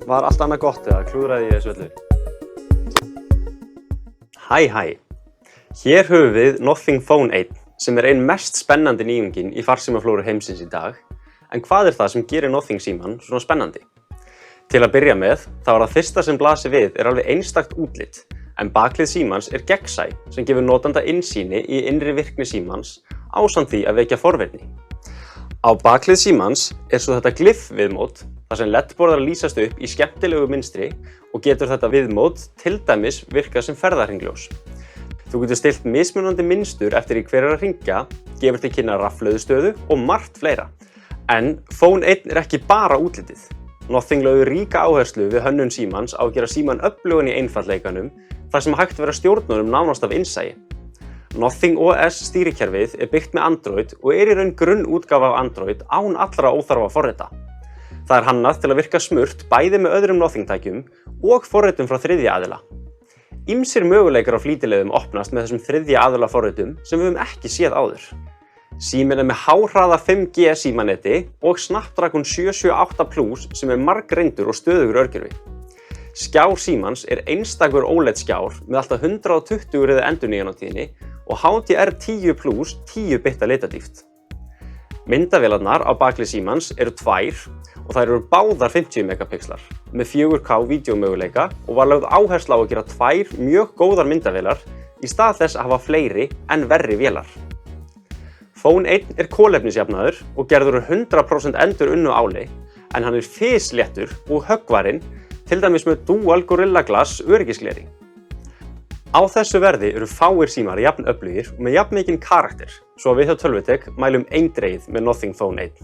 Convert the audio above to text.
Var allt annað gott eða klúðraði ég þessu öllu? Hæ. Hér höfum við Nothing Phone 1 sem ein mest spennandi nýjungin í farsímaflóru heimsins í dag. En hvað það sem gerir Nothing símann svona spennandi? Til að byrja með, þá það fyrsta sem blasir við alveg einstakt útlit, en bakhlið símans gegnsæ sem gefur notanda innsýni í innri virkni símans ásamt því að vekja forvitni. Á bakhlið símans svo þetta glyph viðmót þar sem LED-borðar lýsast upp í skemmtilegu mynstri og getur þetta viðmót til dæmis virkað sem ferðarhringljós. Þú getur stillt mismunandi mynstur eftir í hver að hringja, gefur til kynna rafhlöðustöðu og margt fleira. En Phone 1 ekki bara útlitið. Nothing lögðu ríka áherslu við hönnun símans á að gera símann öflugan í einfaldleikanum þar sem hægt að stjórna honum nánast af innsæi. Nothing OS stýrikerfið byggt með Android og í raun grunnútgáfa af Android án allra óþarfa forrita. Það hannað til að virka smurt bæði með öðrum Nothing-tækjum og forritum frá þriðja aðila. Ýmsir möguleikar á flýtileiðum opnast með þessum þriðja aðila forritum sem við höfum ekki séð áður. Síminn með háhraða 5G símanetti og Snapdragon 778 Plus sem margreyndur og stöðugur örgjörvi. Skjár símans einstakur OLED-skjár með alltaf 120 rið endurnýjunartíðni og HDR10 Plus 10 bitta litadýpt. Myndavélarnar á bakhlið símans tvær og þær báðar 50 megapixlar með 4K vídeómöguleika og var lögð áhersla á að gera tvær mjög góðar myndavélar í stað þess að hafa fleiri en verri vélar. Phone 1 kolefnisjafnaður og gerður 100% endurunnu áli en hann fisléttur og höggvarinn, til dæmis með Dual Gorilla Glass öryggisgleri. Á þessu verði fáir símar jafn öflugir og með jafn mikinn karakter, svo við hjá Tölvutek mælum eindregið með Nothing Phone 1.